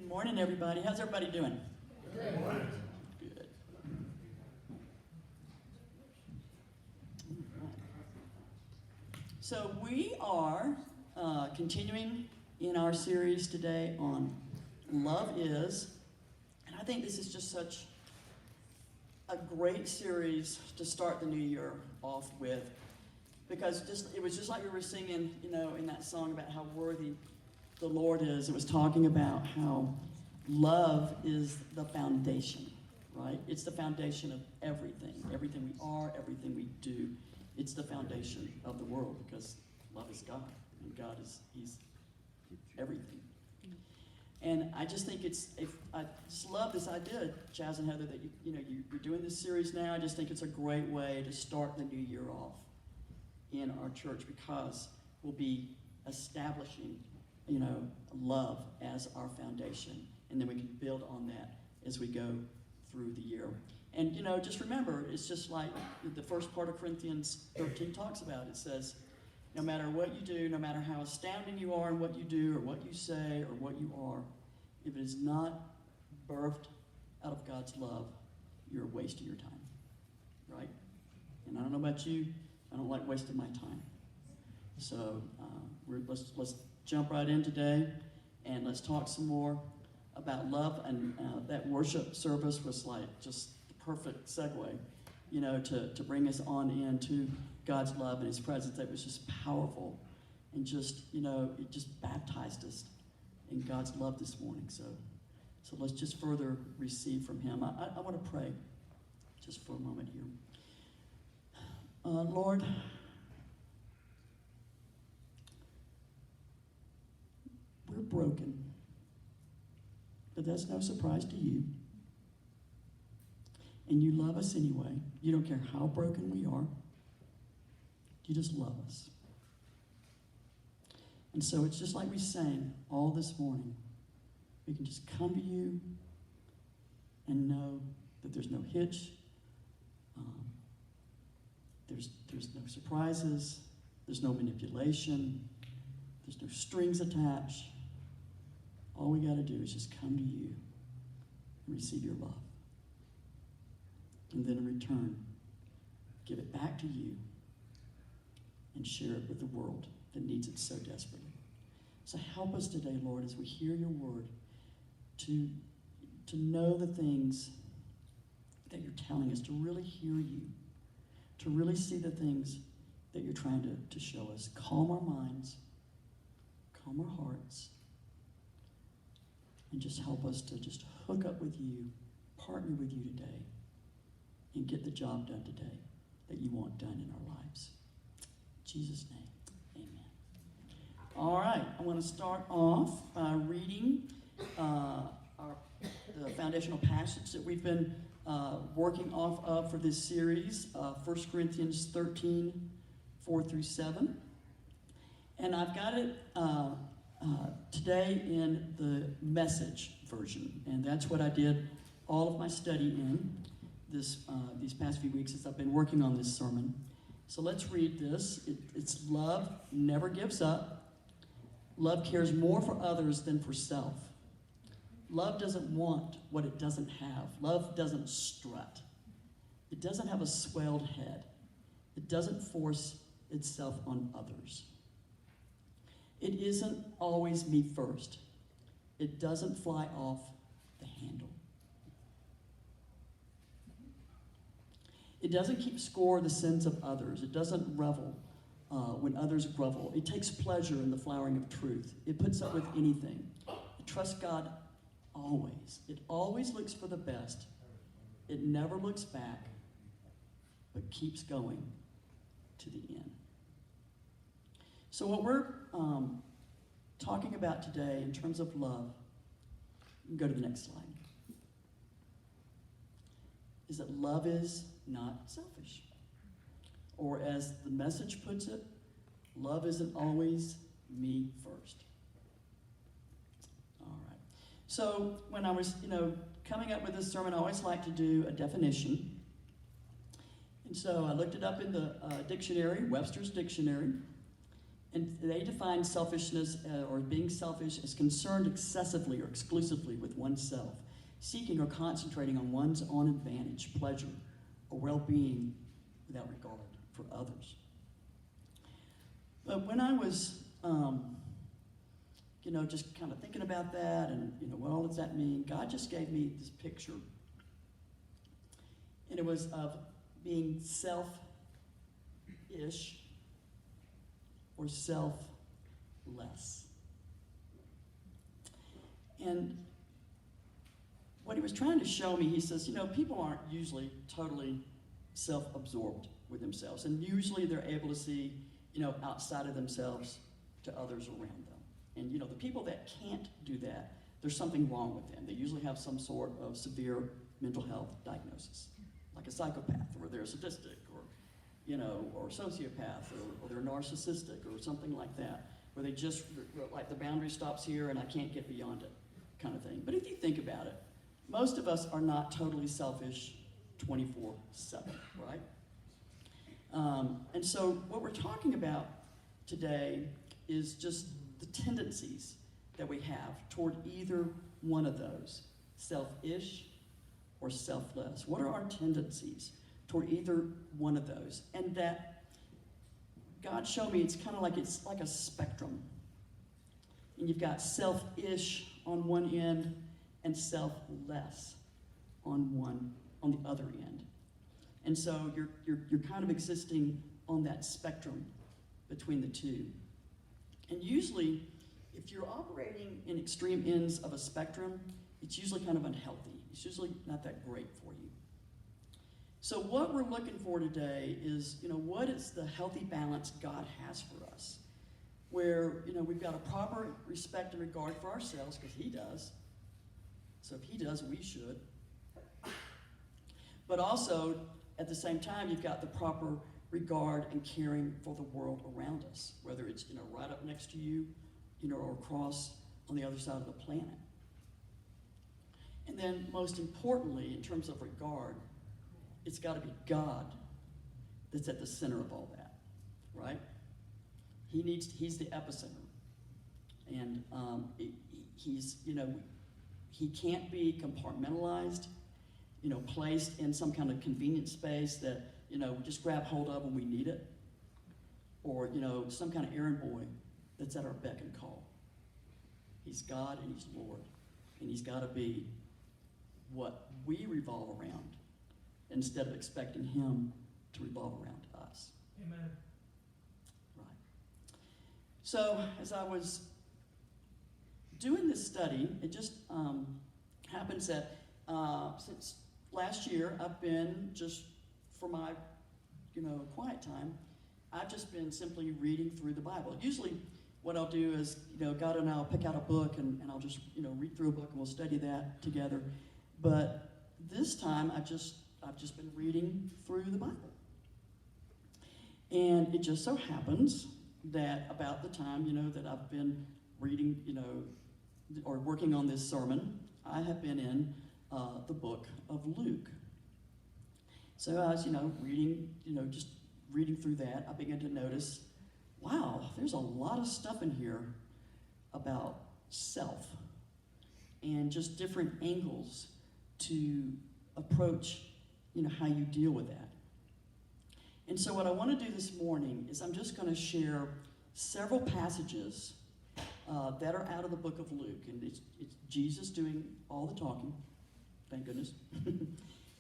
Good morning, everybody. How's everybody doing? Good morning. Good. So we are continuing in our series today on Love Is, and I think this is just such a great series to start the new year off with, because it was just like we were singing, in that song about how worthy the Lord is. It was talking about how love is the foundation, right? It's the foundation of everything. Everything we are, everything we do. It's the foundation of the world, because love is God, and God He's everything. And I just think I just love this idea, Chaz and Heather, that you're doing this series now. I just think it's a great way to start the new year off in our church, because we'll be establishing love as our foundation, and then we can build on that as we go through the year. And just remember, it's just like the first part of Corinthians 13 talks about. It says, no matter what you do, no matter how astounding you are in what you do or what you say or what you are, if it is not birthed out of God's love, you're wasting your time, right? And I don't know about you, I don't like wasting my time. So let's jump right in today, and let's talk some more about love. And that worship service was like just the perfect segue, to bring us on into God's love and His presence. That was just powerful, and just it just baptized us in God's love this morning. So let's just further receive from Him. I want to pray just for a moment here. Lord, we're broken, but that's no surprise to you. And you love us anyway. You don't care how broken we are. You just love us. And so it's just like we sang all this morning. We can just come to you and know that there's no hitch. There's no surprises. There's no manipulation. There's no strings attached. All we got to do is just come to you and receive your love. And then in return, give it back to you and share it with the world that needs it so desperately. So help us today, Lord, as we hear your word, to know the things that you're telling us, to really hear you, to really see the things that you're trying to show us. Calm our minds, calm our hearts, and just help us to just hook up with you, partner with you today, and get the job done today that you want done in our lives. In Jesus' name, amen. All right, I want to start off by reading the foundational passage that we've been working off of for this series, 1 Corinthians 13, 4 through 7. And I've got it today in the Message version, and that's what I did all of my study in these past few weeks as I've been working on this sermon. So let's read this. It's love never gives up. Love cares more for others than for self. Love doesn't want what it doesn't have. Love doesn't strut. It doesn't have a swelled head. It doesn't force itself on others. It isn't always me first. It doesn't fly off the handle. It doesn't keep score of the sins of others. It doesn't revel when others grovel. It takes pleasure in the flowering of truth. It puts up with anything. It trusts God always. It always looks for the best. It never looks back, but keeps going to the end. So what we're talking about today in terms of love, you can go to the next slide, is that love is not selfish. Or as the Message puts it, love isn't always me first. All right. So when I was, coming up with this sermon, I always like to do a definition. And so I looked it up in the dictionary, Webster's Dictionary. And they define selfishness or being selfish as concerned excessively or exclusively with oneself, seeking or concentrating on one's own advantage, pleasure, or well-being without regard for others. But when I was, just kind of thinking about that and, what all does that mean? God just gave me this picture. And it was of being self-ish or selfless. And what he was trying to show me, he says, people aren't usually totally self-absorbed with themselves. And usually they're able to see, outside of themselves to others around them. And, the people that can't do that, there's something wrong with them. They usually have some sort of severe mental health diagnosis, like a psychopath, or they're sadistic, or sociopath, or they're narcissistic, or something like that, where they just, like the boundary stops here and I can't get beyond it, kind of thing. But if you think about it, most of us are not totally selfish 24/7, right? And so what we're talking about today is just the tendencies that we have toward either one of those, selfish or selfless. What are our tendencies toward either one of those? And that God showed me it's like a spectrum. And you've got selfish on one end and selfless on the other end. And so you're kind of existing on that spectrum between the two. And usually, if you're operating in extreme ends of a spectrum, it's usually kind of unhealthy. It's usually not that great for you. So what we're looking for today is, what is the healthy balance God has for us? Where, we've got a proper respect and regard for ourselves, because he does. So if he does, we should. But also, at the same time, you've got the proper regard and caring for the world around us, whether it's, right up next to you, or across on the other side of the planet. And then, most importantly, in terms of regard, it's got to be God that's at the center of all that, right? He's the epicenter. And he's, he can't be compartmentalized, placed in some kind of convenient space that, we just grab hold of when we need it. Or, some kind of errand boy that's at our beck and call. He's God and he's Lord. And he's got to be what we revolve around instead of expecting him to revolve around us. Amen. Right. So as I was doing this study, it just happens that since last year, I've been just for my, quiet time, I've just been simply reading through the Bible. Usually what I'll do is, God and I'll pick out a book and I'll just, read through a book and we'll study that together. But this time I've just been reading through the Bible. And it just so happens that about the time, that I've been reading, or working on this sermon, I have been in the book of Luke. So I was, reading, just reading through that, I began to notice, wow, there's a lot of stuff in here about self and just different angles to approach, how you deal with that. And so what I want to do this morning is I'm just going to share several passages that are out of the book of Luke. And it's Jesus doing all the talking, thank goodness.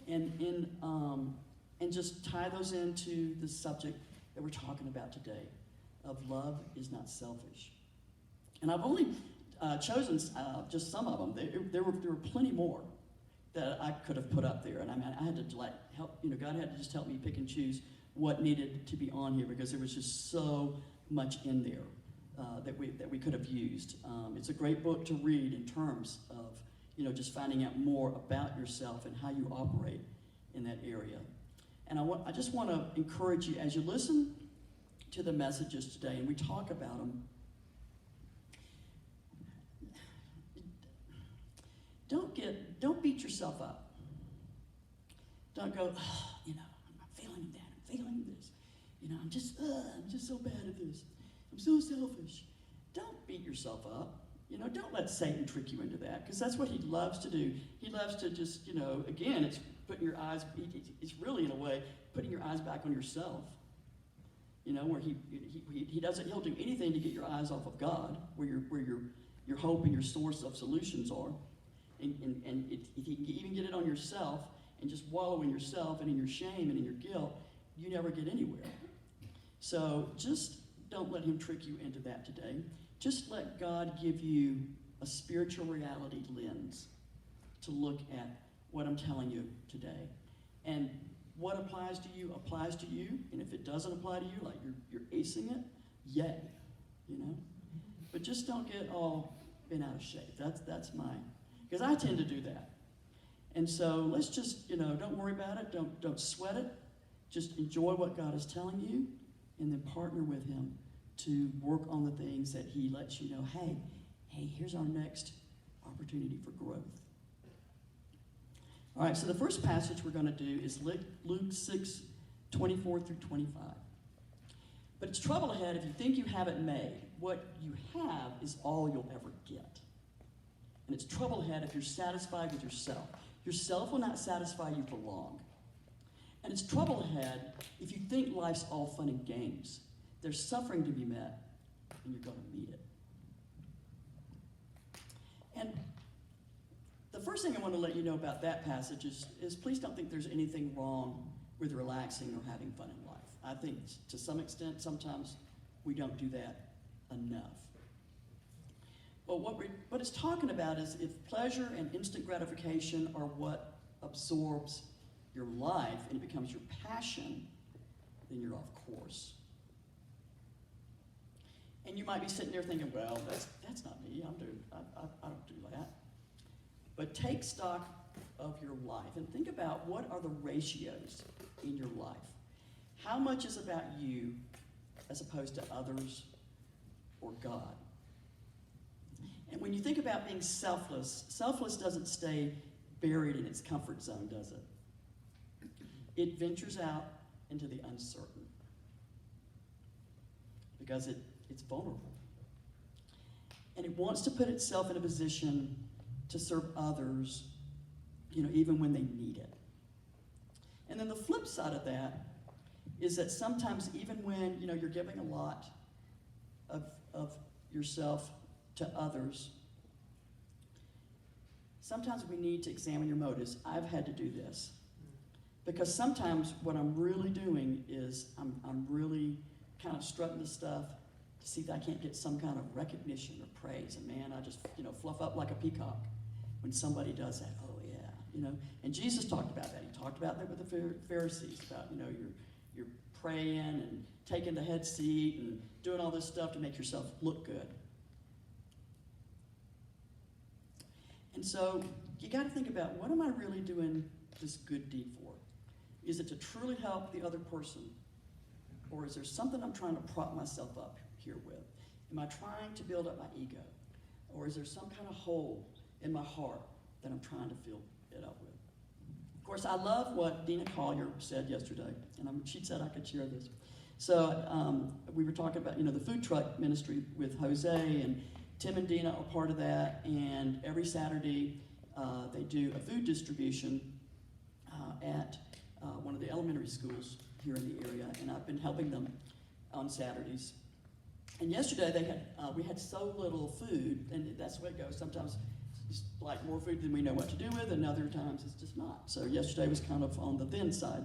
And just tie those into the subject that we're talking about today of love is not selfish. And I've only chosen just some of them. There were plenty more that I could have put up there. And I had to help, God had to just help me pick and choose what needed to be on here because there was just so much in there that we could have used. It's a great book to read in terms of, just finding out more about yourself and how you operate in that area. And I just want to encourage you as you listen to the messages today and we talk about them, don't beat yourself up. Don't go, I'm feeling that, I'm feeling this. I'm just so bad at this. I'm so selfish. Don't beat yourself up. Don't let Satan trick you into that, because that's what he loves to do. He loves to just, again, it's putting your eyes, it's really, in a way, putting your eyes back on yourself. Where he doesn't, he'll do anything to get your eyes off of God, where your hope and your source of solutions are. And if he can even get it on yourself and just wallow in yourself and in your shame and in your guilt, you never get anywhere. So just don't let him trick you into that today. Just let God give you a spiritual reality lens to look at what I'm telling you today. And what applies to you applies to you. And if it doesn't apply to you, like you're acing it, yay. But just don't get all bent out of shape. That's mine. Because I tend to do that. And so let's just, don't worry about it. Don't sweat it. Just enjoy what God is telling you, and then partner with him to work on the things that he lets you know, hey, here's our next opportunity for growth. All right, so the first passage we're going to do is Luke 6, 24 through 25. But it's trouble ahead if you think you have it made. What you have is all you'll ever get. And it's trouble ahead if you're satisfied with yourself. Yourself will not satisfy you for long. And it's trouble ahead if you think life's all fun and games. There's suffering to be met, and you're going to meet it. And the first thing I want to let you know about that passage is please don't think there's anything wrong with relaxing or having fun in life. I think to some extent, sometimes we don't do that enough. But what it's talking about is if pleasure and instant gratification are what absorbs your life and it becomes your passion, then you're off course. And you might be sitting there thinking, well, that's not me. I don't do that. But take stock of your life and think about what are the ratios in your life. How much is about you as opposed to others or God? And when you think about being selfless doesn't stay buried in its comfort zone, does it? It ventures out into the uncertain because it's vulnerable. And it wants to put itself in a position to serve others, even when they need it. And then the flip side of that is that sometimes even when, you're giving a lot of yourself to others, sometimes we need to examine your motives. I've had to do this. Because sometimes what I'm really doing is I'm really kind of strutting the stuff to see if I can't get some kind of recognition or praise. And man, I just, fluff up like a peacock when somebody does that. Oh yeah, And Jesus talked about that. He talked about that with the Pharisees, about, you're praying and taking the head seat and doing all this stuff to make yourself look good. And so you got to think about, what am I really doing this good deed for? Is it to truly help the other person? Or is there something I'm trying to prop myself up here with? Am I trying to build up my ego? Or is there some kind of hole in my heart that I'm trying to fill it up with? Of course, I love what Dina Collier said yesterday, and she said I could share this. So we were talking about, the food truck ministry with Jose, and Tim and Dina are part of that, and every Saturday they do a food distribution at one of the elementary schools here in the area, and I've been helping them on Saturdays. And yesterday we had so little food, and that's the way it goes. Sometimes it's like more food than we know what to do with, and other times it's just not. So yesterday was kind of on the thin side.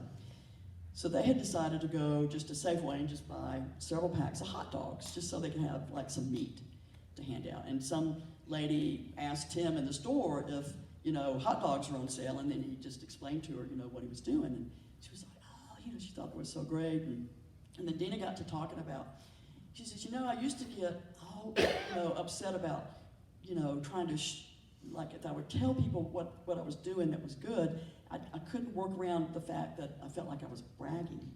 So they had decided to go just to Safeway and just buy several packs of hot dogs, just so they could have like some meat to hand out. And some lady asked Tim in the store if, hot dogs were on sale, and then he just explained to her, what he was doing. And she was like, oh, she thought it was so great. And then Dina got to talking about, she says, I used to get all, upset about, trying to, if I would tell people what I was doing that was good, I couldn't work around the fact that I felt like I was bragging.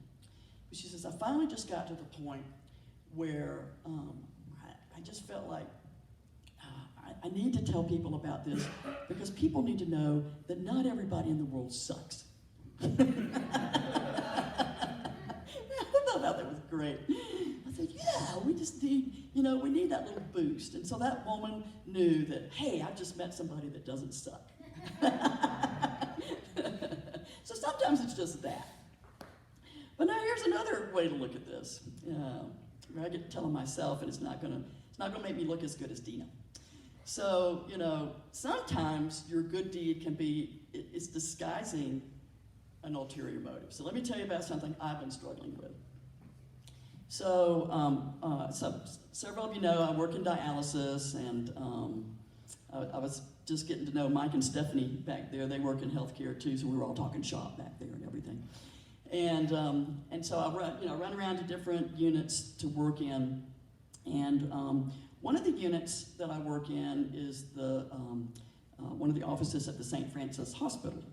But she says, I finally just got to the point where I just felt like I need to tell people about this because people need to know that not everybody in the world sucks. I thought that was great. I said, yeah, we just need, we need that little boost. And so that woman knew that, hey, I just met somebody that doesn't suck. So sometimes it's just that. But now here's another way to look at this. I get to telling myself, and it's not gonna make me look as good as Dina. So, sometimes your good deed it's disguising an ulterior motive. So let me tell you about something I've been struggling with. So, several of you know I work in dialysis, and I was just getting to know Mike and Stephanie back there. They work in healthcare too, so we were all talking shop back there and everything. And so I run around to different units to work in, and one of the units that I work in is one of the offices at the St. Francis Hospital.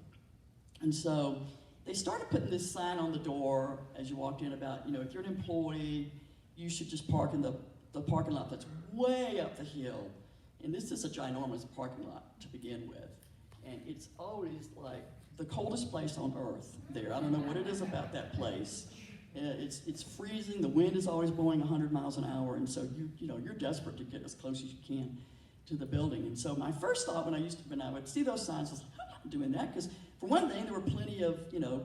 And so they started putting this sign on the door as you walked in about, if you're an employee, you should just park in the parking lot that's way up the hill. And this is a ginormous parking lot to begin with. And it's always like the coldest place on earth there. I don't know what it is about that place. It's freezing, the wind is always blowing 100 miles an hour, and so you're desperate to get as close as you can to the building. And so my first thought when I would see those signs was, I'm not doing that, because for one thing, there were plenty of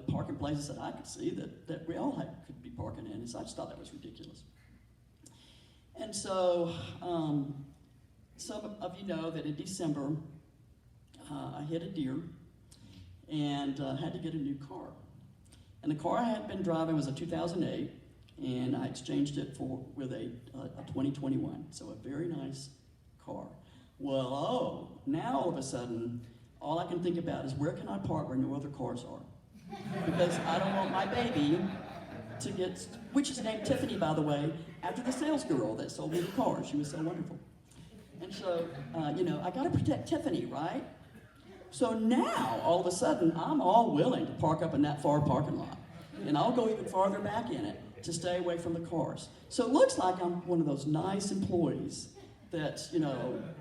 parking places that I could see that we all could be parking in, and so I just thought that was ridiculous. And so some of you know that in December, I hit a deer and had to get a new car. And the car I had been driving was a 2008, and I exchanged it with a 2021, so a very nice car. Well, now all of a sudden, all I can think about is where can I park where no other cars are? Because I don't want my baby to get, which is named Tiffany, by the way, after the sales girl that sold me the car. She was so wonderful. And so, I gotta protect Tiffany, right? So now, all of a sudden, I'm all willing to park up in that far parking lot. And I'll go even farther back in it to stay away from the cars. So it looks like I'm one of those nice employees that's,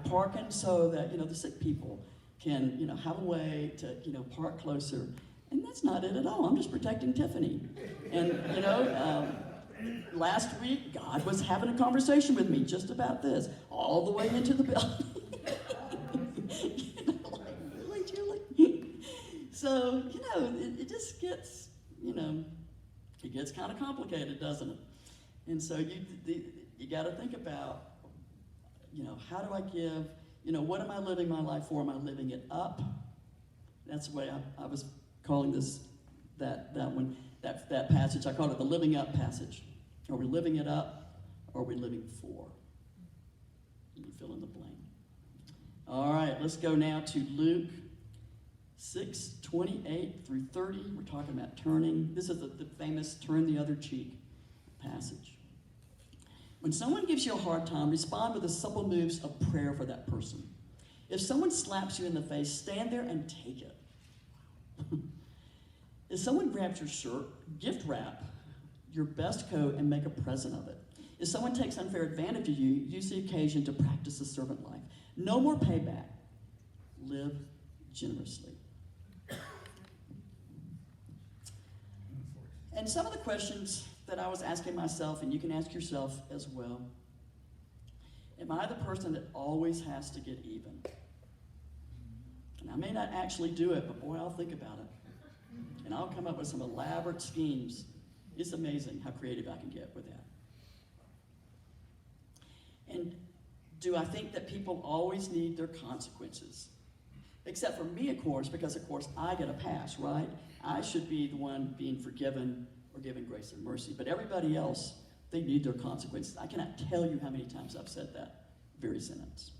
parking so that, the sick people can, have a way to, park closer. And that's not it at all. I'm just protecting Tiffany. And, last week, God was having a conversation with me just about this, all the way into the building. So, it just gets, it gets kind of complicated, doesn't it? And so you got to think about, how do I give, what am I living my life for? Am I living it up? That's the way I was calling that passage. I called it the living up passage. Are we living it up, or are we living for? You fill in the blank. All right, let's go now to Luke 6:28 through 30. We're talking about turning. This is the famous turn the other cheek passage. When someone gives you a hard time, respond with the simple moves of prayer for that person. If someone slaps you in the face, stand there and take it. If someone grabs your shirt, gift wrap your best coat and make a present of it. If someone takes unfair advantage of you, use the occasion to practice the servant life. No more payback. Live generously. And some of the questions that I was asking myself, and you can ask yourself as well, am I the person that always has to get even? And I may not actually do it, but boy, I'll think about it. And I'll come up with some elaborate schemes. It's amazing how creative I can get with that. And do I think that people always need their consequences? Except for me, of course, because, of course, I get a pass, right? I should be the one being forgiven or given grace and mercy. But everybody else, they need their consequences. I cannot tell you how many times I've said that very sentence.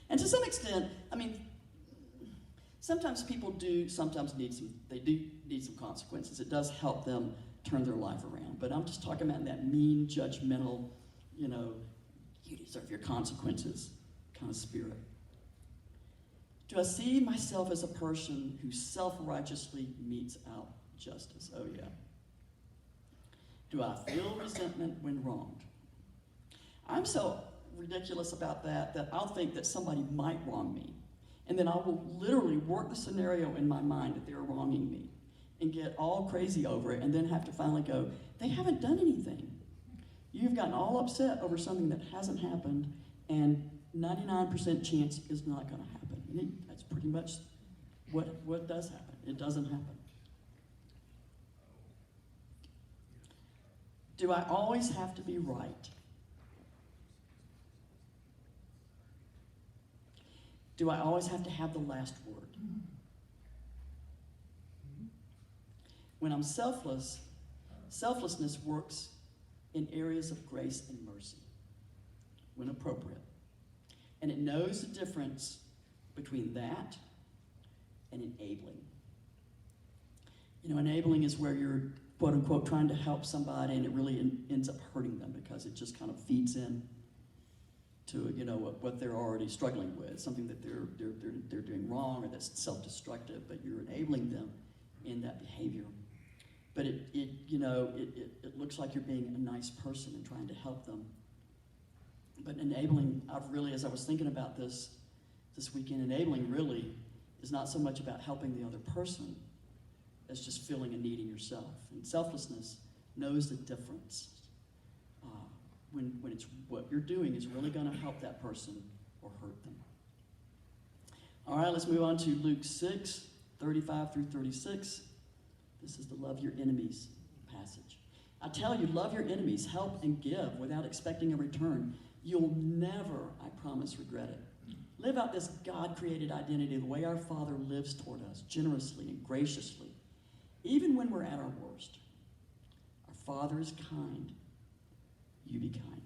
And to some extent, sometimes people do sometimes need some consequences. It does help them turn their life around. But I'm just talking about that mean, judgmental, you deserve your consequences kind of spirit. Do I see myself as a person who self-righteously metes out justice? Oh, yeah. Do I feel resentment when wronged? I'm so ridiculous about that I'll think that somebody might wrong me. And then I will literally work the scenario in my mind that they're wronging me and get all crazy over it and then have to finally go, they haven't done anything. You've gotten all upset over something that hasn't happened, and 99% chance is not going to happen. And that's pretty much what does happen. It doesn't happen. Do I always have to be right? Do I always have to have the last word? When I'm selfless, selflessness works in areas of grace and mercy when appropriate. And it knows the difference between that and enabling. You know, enabling is where you're, quote unquote, trying to help somebody and it really ends up hurting them because it just kind of feeds in to, you know, what they're already struggling with, something that they're doing wrong or that's self-destructive, but you're enabling them in that behavior. But it looks like you're being a nice person and trying to help them. But enabling, as I was thinking about this weekend, enabling really is not so much about helping the other person as just feeling a need in yourself. And selflessness knows the difference. When it's what you're doing is really going to help that person or hurt them. All right, let's move on to Luke 6, 35 through 36. This is the love your enemies passage. I tell you, love your enemies, help and give without expecting a return. You'll never, I promise, regret it. Live out this God-created identity the way our Father lives toward us, generously and graciously, even when we're at our worst. Our Father is kind. You be kind.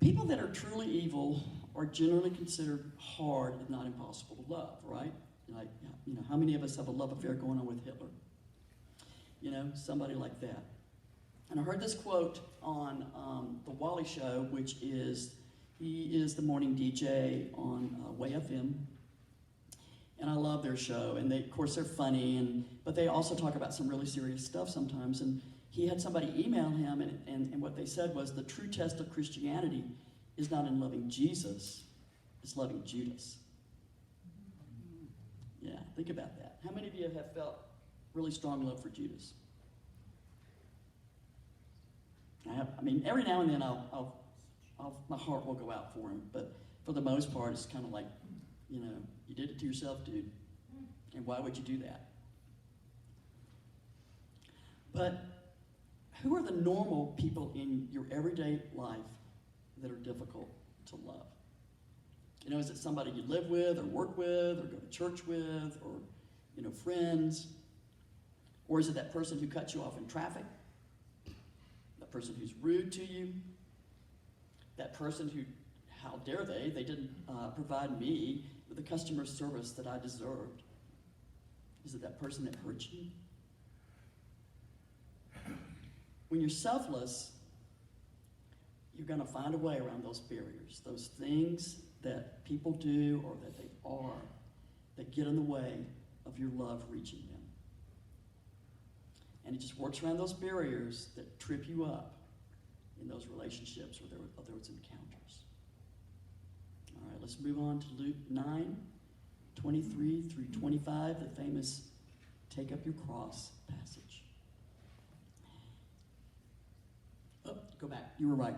People that are truly evil are generally considered hard, if not impossible to love, right? Like, you know, how many of us have a love affair going on with Hitler? You know, somebody like that. And I heard this quote on The Wally Show, which is, he is the morning DJ on Way FM. And I love their show. And they, of course, they're funny, but they also talk about some really serious stuff sometimes. And he had somebody email him, and what they said was the true test of Christianity is not in loving Jesus, it's loving Judas. Yeah, think about that. How many of you have felt really strong love for Judas? I mean, every now and then my heart will go out for him, but for the most part, it's kind of like, you know, you did it to yourself, dude. And why would you do that? But who are the normal people in your everyday life that are difficult to love? You know, is it somebody you live with or work with or go to church with or, you know, friends? Or is it that person who cuts you off in traffic? That person who's rude to you? That person who, how dare they didn't provide me with the customer service that I deserved? Is it that person that hurt you? When you're selfless, you're going to find a way around those barriers, those things that people do or that they are that get in the way of your love reaching them. And it just works around those barriers that trip you up in those relationships or those encounters. All right, let's move on to Luke 9, 23 through 25, the famous take up your cross passage. Oh, go back. You were right.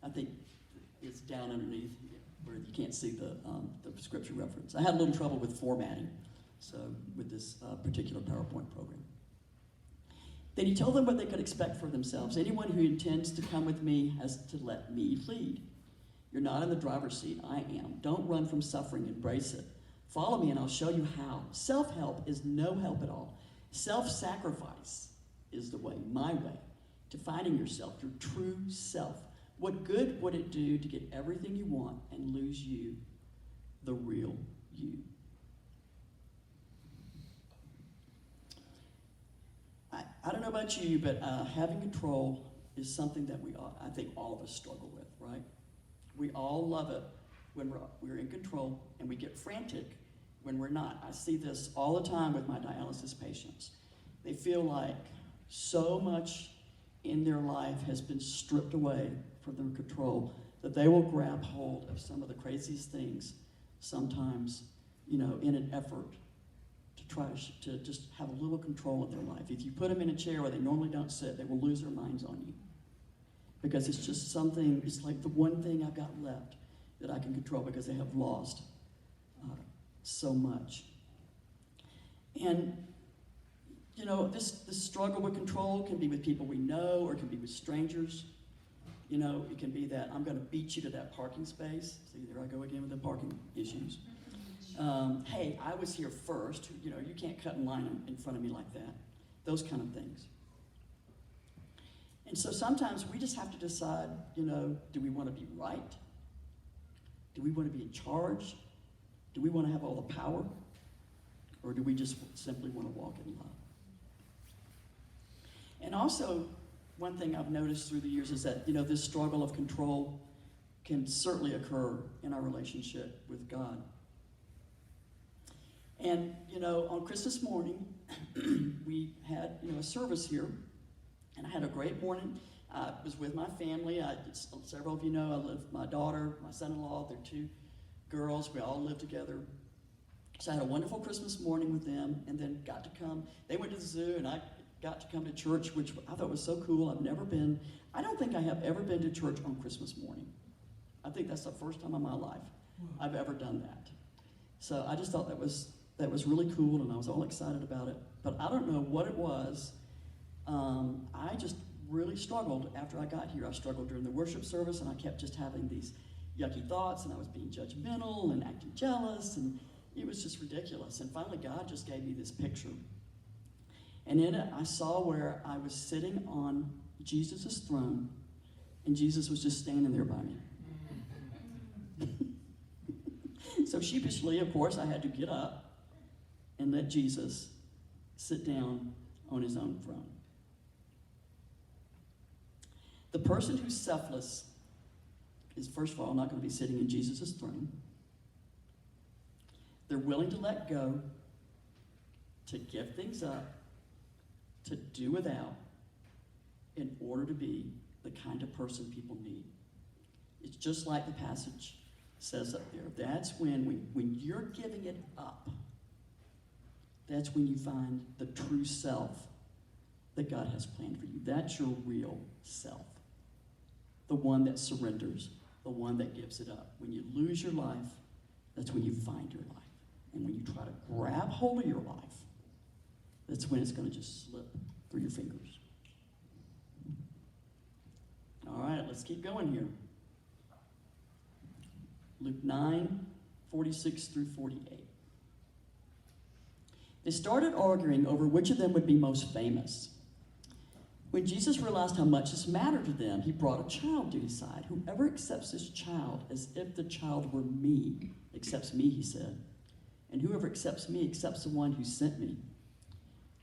I think it's down underneath where you can't see the scripture reference. I had a little trouble with formatting, so with this particular PowerPoint program. Then he told them what they could expect for themselves. Anyone who intends to come with me has to let me lead. You're not in the driver's seat. I am. Don't run from suffering. Embrace it. Follow me and I'll show you how. Self-help is no help at all. Self-sacrifice is the way, my way, to finding yourself, your true self. What good would it do to get everything you want and lose you, the real you? I don't know about you, but having control is something that I think all of us struggle with, right? We all love it when we're in control, and we get frantic when we're not. I see this all the time with my dialysis patients. They feel like so much in their life has been stripped away from their control that they will grab hold of some of the craziest things sometimes, you know, in an effort to try to just have a little control of their life. If you put them in a chair where they normally don't sit, they will lose their minds on you. Because it's just something, it's like the one thing I've got left that I can control because they have lost so much. And, you know, this struggle with control can be with people we know or it can be with strangers. You know, it can be that I'm going to beat you to that parking space. See, there I go again with the parking issues. Hey, I was here first. You know, you can't cut in line in front of me like that. Those kind of things. And so sometimes we just have to decide, you know, do we want to be right? Do we want to be in charge? Do we want to have all the power? Or do we just simply want to walk in love? And also, one thing I've noticed through the years is that, you know, this struggle of control can certainly occur in our relationship with God. And, you know, on Christmas morning, we had, you know, a service here, and I had a great morning. I was with my family. Several of you know, I live with my daughter, my son-in-law, their two girls. We all live together. So I had a wonderful Christmas morning with them, and then got to come. They went to the zoo, and I got to come to church, which I thought was so cool. I've never been. I don't think I have ever been to church on Christmas morning. I think that's the first time in my life I've ever done that. So I just thought that was really cool, and I was all excited about it. But I don't know what it was. I just really struggled after I got here. I struggled during the worship service, and I kept just having these yucky thoughts, and I was being judgmental and acting jealous, and it was just ridiculous. And finally, God just gave me this picture. And in it, I saw where I was sitting on Jesus' throne, and Jesus was just standing there by me. So sheepishly, of course, I had to get up and let Jesus sit down on his own throne. The person who's selfless is, first of all, not going to be sitting in Jesus' throne. They're willing to let go, to give things up, to do without, in order to be the kind of person people need. It's just like the passage says up there. That's when you're giving it up, that's when you find the true self that God has planned for you. That's your real self. The one that surrenders, the one that gives it up. When you lose your life, that's when you find your life. And when you try to grab hold of your life, that's when it's going to just slip through your fingers. All right, let's keep going here. Luke 9, 46 through 48. They started arguing over which of them would be most famous. When Jesus realized how much this mattered to them, he brought a child to his side. Whoever accepts this child as if the child were me, accepts me, he said. And whoever accepts me accepts the one who sent me.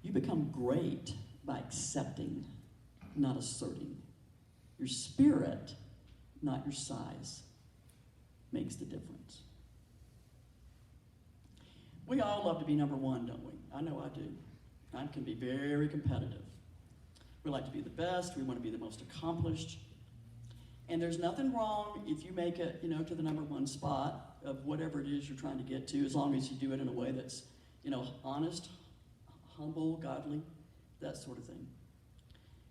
You become great by accepting, not asserting. Your spirit, not your size, makes the difference. We all love to be number one, don't we? I know I do. I can be very competitive. We like to be the best. We want to be the most accomplished. And there's nothing wrong if you make it, you know, to the number one spot of whatever it is you're trying to get to, as long as you do it in a way that's, you know, honest, humble, godly, that sort of thing.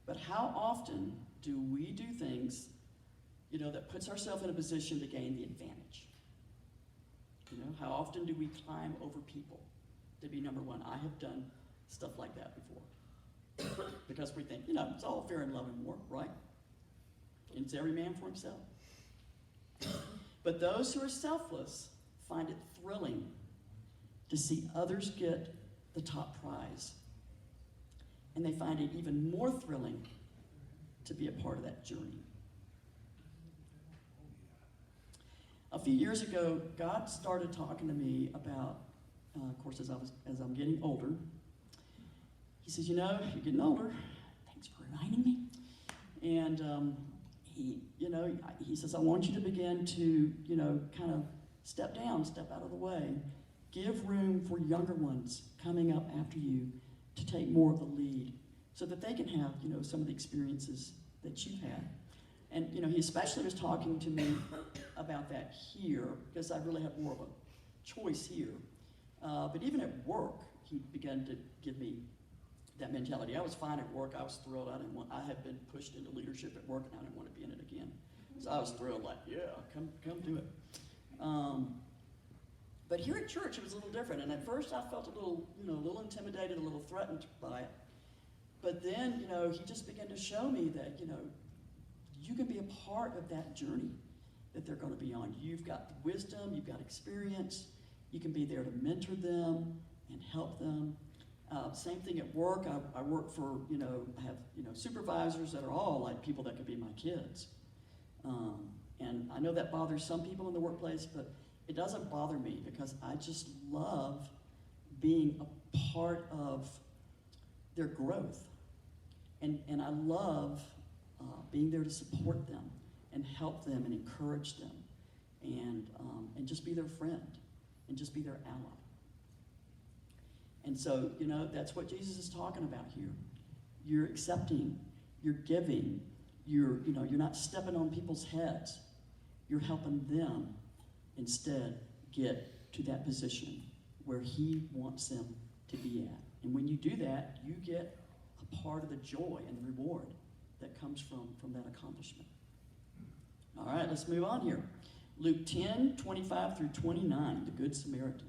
But how often do we do things, you know, that puts ourselves in a position to gain the advantage? You know, how often do we climb over people to be number one? I have done stuff like that before. Because we think, you know, it's all fair in love and war, right? It's every man for himself. But those who are selfless find it thrilling to see others get the top prize. And they find it even more thrilling to be a part of that journey. A few years ago, God started talking to me about, of course, as I'm getting older, he says, you know, you're getting older. Thanks for reminding me. And he says, I want you to begin to, you know, kind of step down, step out of the way. Give room for younger ones coming up after you to take more of the lead so that they can have, you know, some of the experiences that you've had. And, you know, he especially was talking to me about that here because I really have more of a choice here. But even at work, he began to give me that mentality. I was fine at work. I was thrilled. I had been pushed into leadership at work, and I didn't want to be in it again. So I was thrilled, like, yeah, come do it. But here at church, it was a little different. And at first, I felt a little intimidated, a little threatened by it. But then, he just began to show me that, you can be a part of that journey that they're going to be on. You've got the wisdom, you've got experience. You can be there to mentor them and help them. Same thing at work. I work for, I have, supervisors that are all like people that could be my kids. And I know that bothers some people in the workplace, but it doesn't bother me because I just love being a part of their growth. And I love being there to support them and help them and encourage them and just be their friend and just be their ally. And so, that's what Jesus is talking about here. You're accepting, you're giving, you're not stepping on people's heads. You're helping them instead get to that position where he wants them to be at. And when you do that, you get a part of the joy and the reward that comes from that accomplishment. All right, let's move on here. Luke 10, 25 through 29, the Good Samaritan.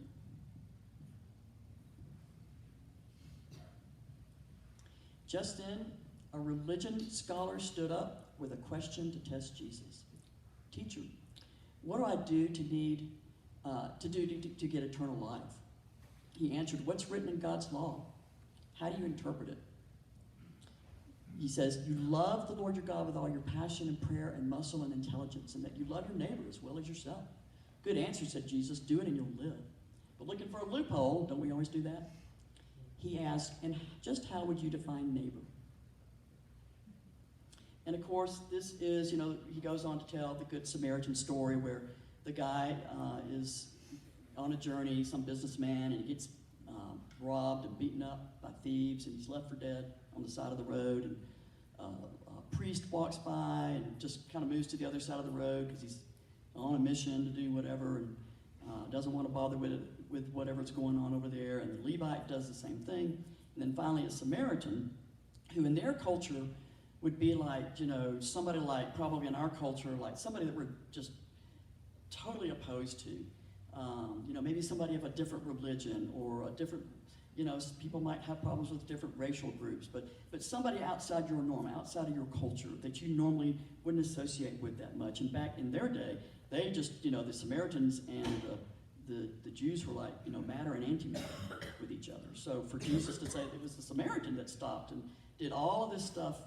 Just then, a religion scholar stood up with a question to test Jesus. Teacher, what do I do to get eternal life? He answered, what's written in God's law? How do you interpret it? He says, you love the Lord your God with all your passion and prayer and muscle and intelligence, and that you love your neighbor as well as yourself. Good answer, said Jesus. Do it and you'll live. But looking for a loophole, don't we always do that? He asked, and just how would you define neighbor? And of course, this is, he goes on to tell the Good Samaritan story where the guy is on a journey, some businessman, and he gets robbed and beaten up by thieves, and he's left for dead on the side of the road. And a priest walks by and just kind of moves to the other side of the road because he's on a mission to do whatever and doesn't want to bother with whatever's going on over there. And the Levite does the same thing. And then finally a Samaritan, who in their culture would be like, somebody like, probably in our culture, like somebody that we're just totally opposed to. Maybe somebody of a different religion or a different, people might have problems with different racial groups, but somebody outside your norm, outside of your culture that you normally wouldn't associate with that much. And back in their day, they just, the Samaritans and the Jews were like, matter and antimatter with each other. So for Jesus to say it was the Samaritan that stopped and did all of this stuff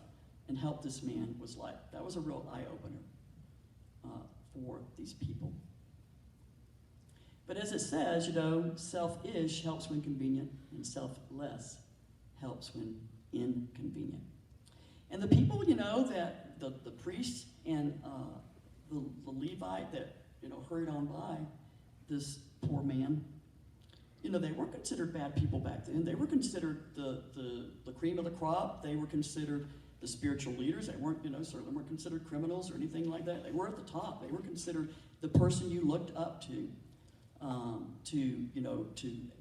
and helped this man was like, that was a real eye-opener for these people. But as it says, self-ish helps when convenient, and selfless helps when inconvenient. And the people, that the priest and the Levite that, hurried on by this poor man, they weren't considered bad people back then. They were considered the cream of the crop. They were considered the spiritual leaders. They weren't, certainly weren't considered criminals or anything like that. They were at the top. They were considered the person you looked up to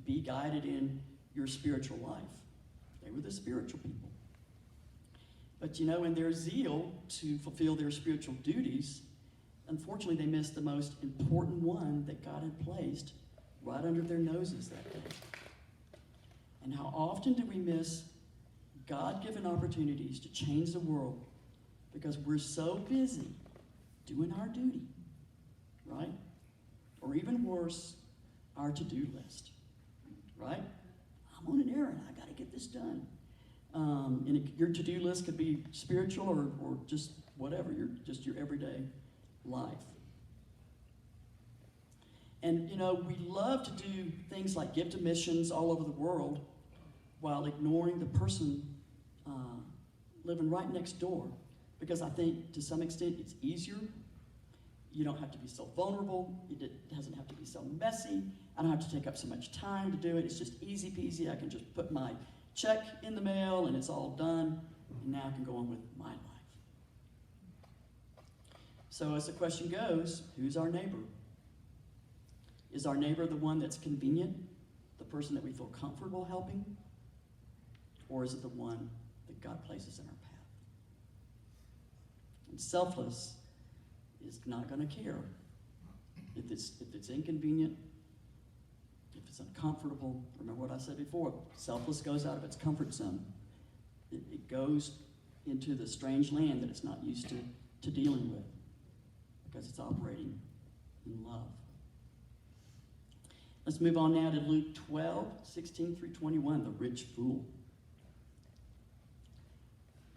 be guided in your spiritual life. They were the spiritual people. But in their zeal to fulfill their spiritual duties, unfortunately they missed the most important one that God had placed right under their noses that day. And how often do we miss God-given opportunities to change the world because we're so busy doing our duty, right? Or even worse, our to-do list, right? I'm on an errand. I got to get this done. Your to-do list could be spiritual or just whatever, your everyday life. And, we love to do things like give to missions all over the world while ignoring the person living right next door. Because I think, to some extent, it's easier. You don't have to be so vulnerable. It doesn't have to be so messy. I don't have to take up so much time to do it. It's just easy peasy. I can just put my check in the mail and it's all done. And now I can go on with my life. So as the question goes, who's our neighbor? Is our neighbor the one that's convenient the person that we feel comfortable helping? Or is it the one that God places in our path? And selfless is not going to care if it's inconvenient, if it's uncomfortable. Remember what I said before, selfless goes out of its comfort zone. It goes into the strange land that it's not used to dealing with, because it's operating in love. Let's move on now to Luke 12, 16 through 21, the rich fool.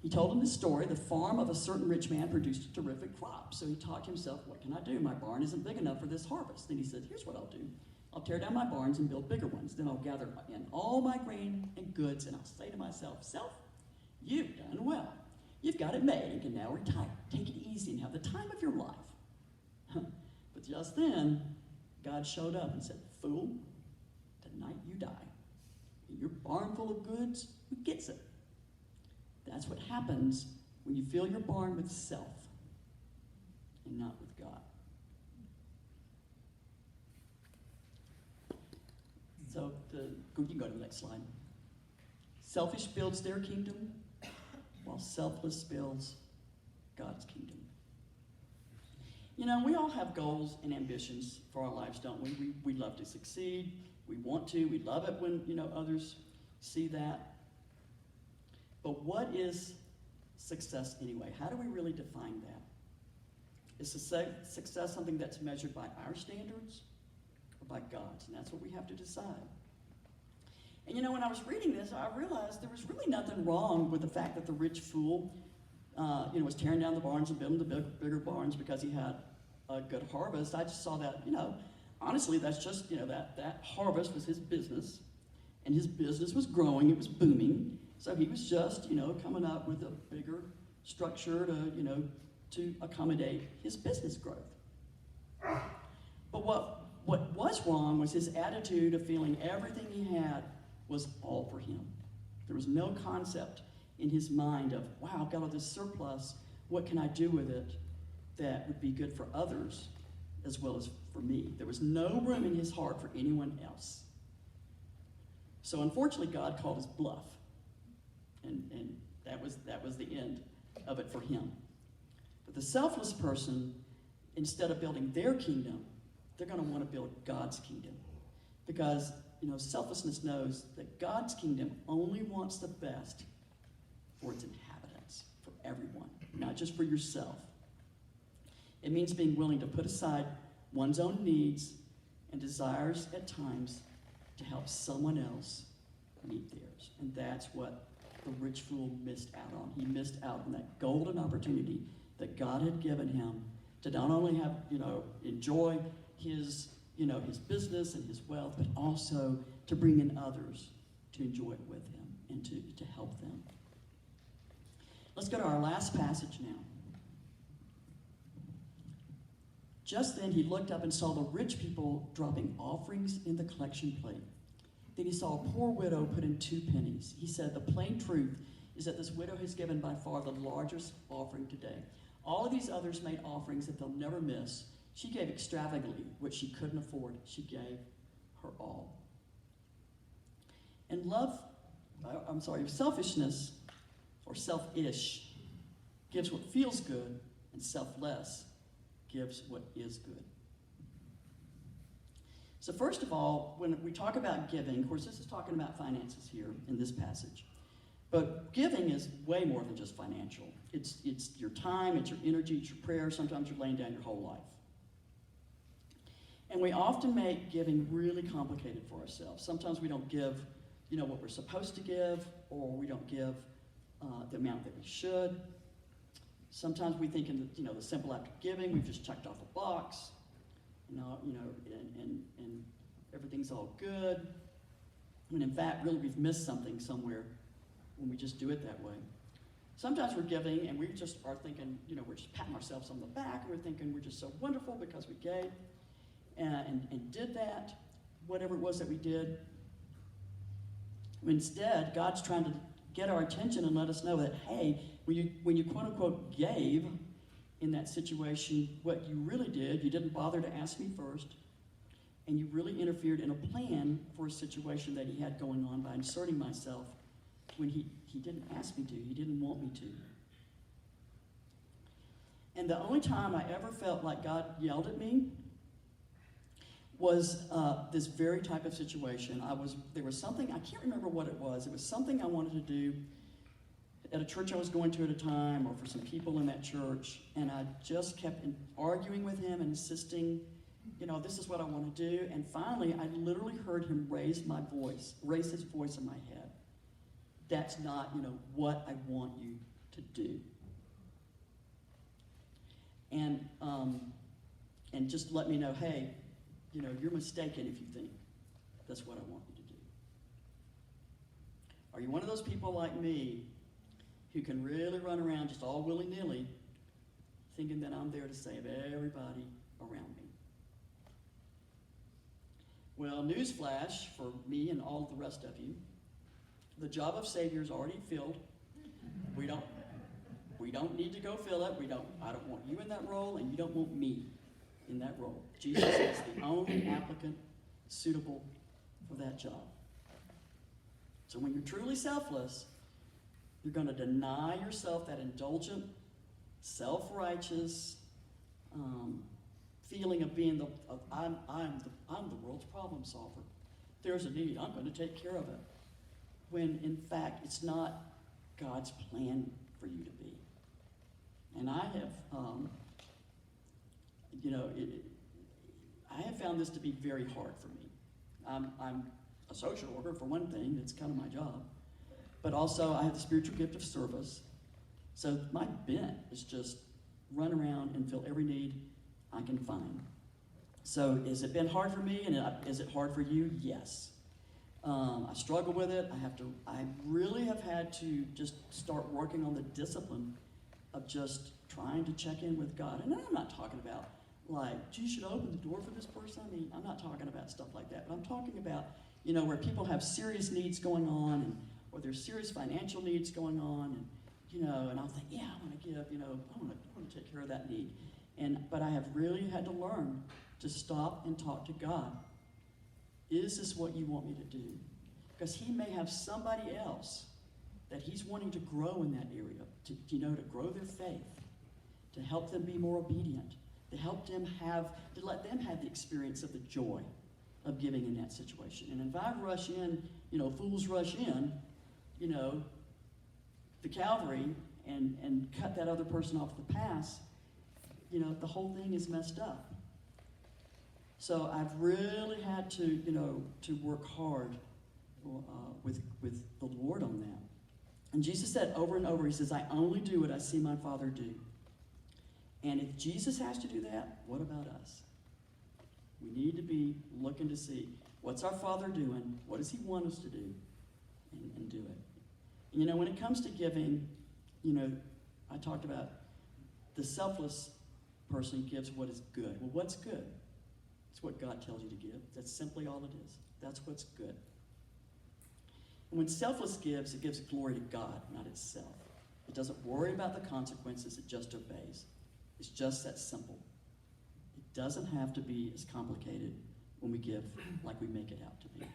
He told him this story. The farm of a certain rich man produced a terrific crop. So he thought to himself, what can I do? My barn isn't big enough for this harvest. Then he said, here's what I'll do. I'll tear down my barns and build bigger ones. Then I'll gather in all my grain and goods, and I'll say to myself, self, you've done well. You've got it made and can now retire. Take it easy and have the time of your life. But just then, God showed up and said, fool, tonight you die. In your barn full of goods, who gets it? That's what happens when you fill your barn with self and not with God. So you can go to the next slide. Selfish builds their kingdom, while selfless builds God's kingdom. You know, we all have goals and ambitions for our lives, don't we? We love to succeed. We want to. We love it when, others see that. But what is success anyway? How do we really define that? Is success something that's measured by our standards or by God's? And that's what we have to decide. And when I was reading this, I realized there was really nothing wrong with the fact that the rich fool, was tearing down the barns and building the bigger barns because he had a good harvest. I just saw that, honestly, that's just, that harvest was his business, and his business was growing, it was booming. So he was just, coming up with a bigger structure to accommodate his business growth. But what was wrong was his attitude of feeling everything he had was all for him. There was no concept in his mind of, wow, I've got all this surplus, what can I do with it that would be good for others as well as for me? There was no room in his heart for anyone else. So unfortunately, God called his bluff. And that was the end of it for him. But the selfless person, instead of building their kingdom, they're going to want to build God's kingdom. Because, selflessness knows that God's kingdom only wants the best for its inhabitants, for everyone, not just for yourself. It means being willing to put aside one's own needs and desires at times to help someone else meet theirs. And that's what the rich fool missed out on. He missed out on that golden opportunity that God had given him to not only have, enjoy his, his business and his wealth, but also to bring in others to enjoy it with him and to help them. Let's go to our last passage now. Just then he looked up and saw the rich people dropping offerings in the collection plate. Then he saw a poor widow put in 2 pennies. He said, the plain truth is that this widow has given by far the largest offering today. All of these others made offerings that they'll never miss. She gave extravagantly what she couldn't afford. She gave her all. And selfishness or selfish gives what feels good, and selfless gives what is good. So first of all, when we talk about giving, of course this is talking about finances here in this passage, but giving is way more than just financial. It's your time, it's your energy, it's your prayer, sometimes you're laying down your whole life. And we often make giving really complicated for ourselves. Sometimes we don't give, what we're supposed to give, or we don't give the amount that we should. Sometimes we think in the simple act of giving, we've just checked off a box, and everything's all good. When in fact, really we've missed something somewhere when we just do it that way. Sometimes we're giving and we just are thinking, we're just patting ourselves on the back, and we're thinking we're just so wonderful because we gave and did that, whatever it was that we did. Instead, God's trying to get our attention and let us know that, hey, when you quote unquote gave in that situation, what you really did, you didn't bother to ask me first. and you really interfered in a plan for a situation that he had going on by inserting myself when he didn't ask me to, he didn't want me to. And the only time I ever felt like God yelled at me was this very type of situation. There was something, I can't remember what it was something I wanted to do at a church I was going to at a time, or for some people in that church, and I just kept arguing with him and insisting, this is what I want to do, and finally I literally heard him raise his voice in my head. That's not, what I want you to do. And just let me know, hey, you're mistaken if you think that's what I want you to do. Are you one of those people like me who can really run around just all willy-nilly thinking that I'm there to save everybody around me? Well, newsflash for me and all the rest of you, the job of Savior is already filled. We don't need to go fill it. I don't want you in that role, and you don't want me in that role. Jesus is the only applicant suitable for that job. So when you're truly selfless, you're going to deny yourself that indulgent, self-righteous feeling of being I'm the world's problem solver. There's a need, I'm going to take care of it. When in fact it's not God's plan for you to be. And I have, I have found this to be very hard for me. I'm a social worker, for one thing, it's kind of my job. But also I have the spiritual gift of service. So my bent is just run around and fill every need I can find. So has it been hard for me, and is it hard for you? Yes. I struggle with it. I really have had to just start working on the discipline of just trying to check in with God. And I'm not talking about you should open the door for this person. I mean, I'm not talking about stuff like that. But I'm talking about, where people have serious needs going on, or there's serious financial needs going on, and I'll think, yeah, I want to give, I want to take care of that need. But I have really had to learn to stop and talk to God. Is this what you want me to do? Because he may have somebody else that he's wanting to grow in that area, to grow their faith, to help them be more obedient, to let them have the experience of the joy of giving in that situation. And if I rush in, fools rush in, the Calvary and cut that other person off the path, the whole thing is messed up. So I've really had to work hard with the Lord on that. And Jesus said over and over, he says, I only do what I see my Father do. And if Jesus has to do that, what about us? We need to be looking to see, what's our Father doing? What does he want us to do? And do it. And when it comes to giving, I talked about the selfless person gives what is good. Well, what's good? It's what God tells you to give. That's simply all it is. That's what's good. And when selfless gives, it gives glory to God, not itself. It doesn't worry about the consequences, it just obeys. It's just that simple. It doesn't have to be as complicated when we give like we make it out to be.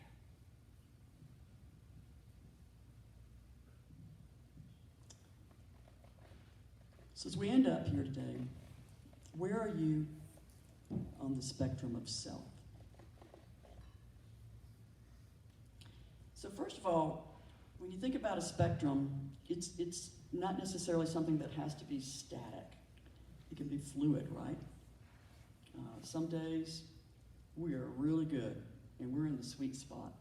So as we end up here today, where are you on the spectrum of self? So first of all, when you think about a spectrum, it's not necessarily something that has to be static. It can be fluid, right? Some days we are really good and we're in the sweet spot.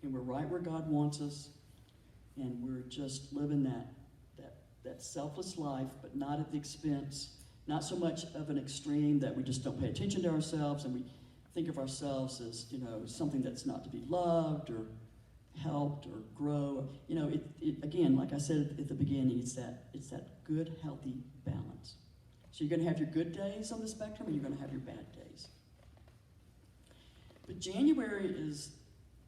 And we're right where God wants us, and we're just living that selfless life, but not at the expense, not so much of an extreme that we just don't pay attention to ourselves and we think of ourselves as, something that's not to be loved or helped or grow. Again, like I said at the beginning, it's that good, healthy balance. So you're going to have your good days on the spectrum, and you're going to have your bad days. But January is,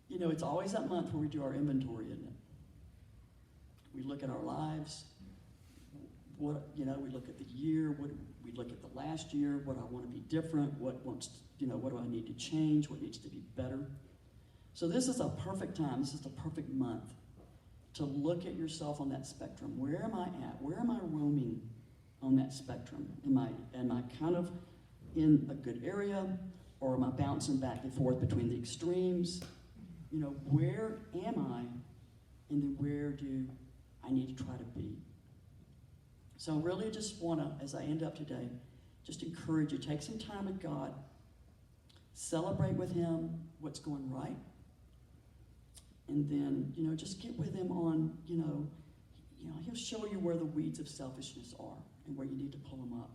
it's always that month where we do our inventory, isn't it? We look at our lives. We look at the year. We look at the last year, what I want to be different, what do I need to change, what needs to be better. So this is a perfect time, this is the perfect month to look at yourself on that spectrum. Where am I at? Where am I roaming on that spectrum? Am I kind of in a good area, or am I bouncing back and forth between the extremes? Where am I, and then where do I need to try to be? So I really just want to, as I end up today, just encourage you, take some time with God, celebrate with Him what's going right, and then, just get with Him on, He'll show you where the weeds of selfishness are and where you need to pull them up.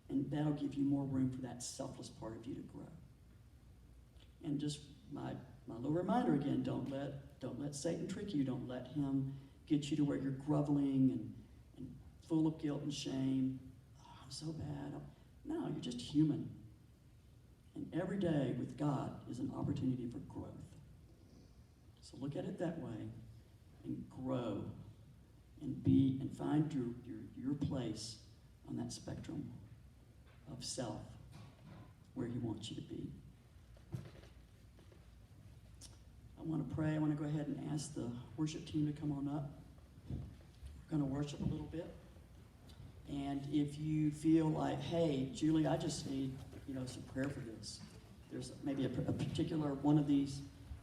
And that'll give you more room for that selfless part of you to grow. And just my little reminder again, don't let Satan trick you. Don't let him get you to where you're groveling and full of guilt and shame. Oh, I'm so bad. No, you're just human. And every day with God is an opportunity for growth. So look at it that way and grow and find your place on that spectrum of self where He wants you to be. I want to pray. I want to go ahead and ask the worship team to come on up. We're going to worship a little bit. And if you feel like, hey, Julie, I just need, some prayer for this. There's maybe a particular one of these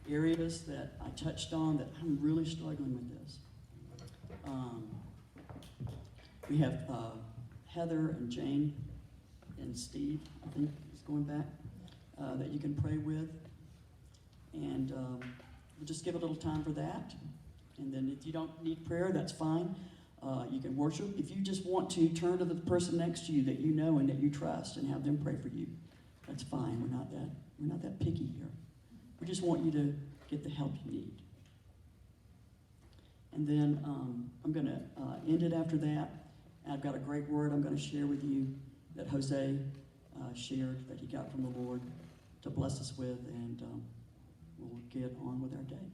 areas that I touched on that I'm really struggling with this. We have Heather and Jane and Steve, I think is going back, that you can pray with. And we'll just give a little time for that. And then if you don't need prayer, that's fine. You can worship. If you just want to turn to the person next to you that you know and that you trust and have them pray for you, that's fine. We're not that picky here. We just want you to get the help you need. And then I'm going to end it after that. I've got a great word I'm going to share with you that Jose shared that he got from the Lord to bless us with, and we'll get on with our day.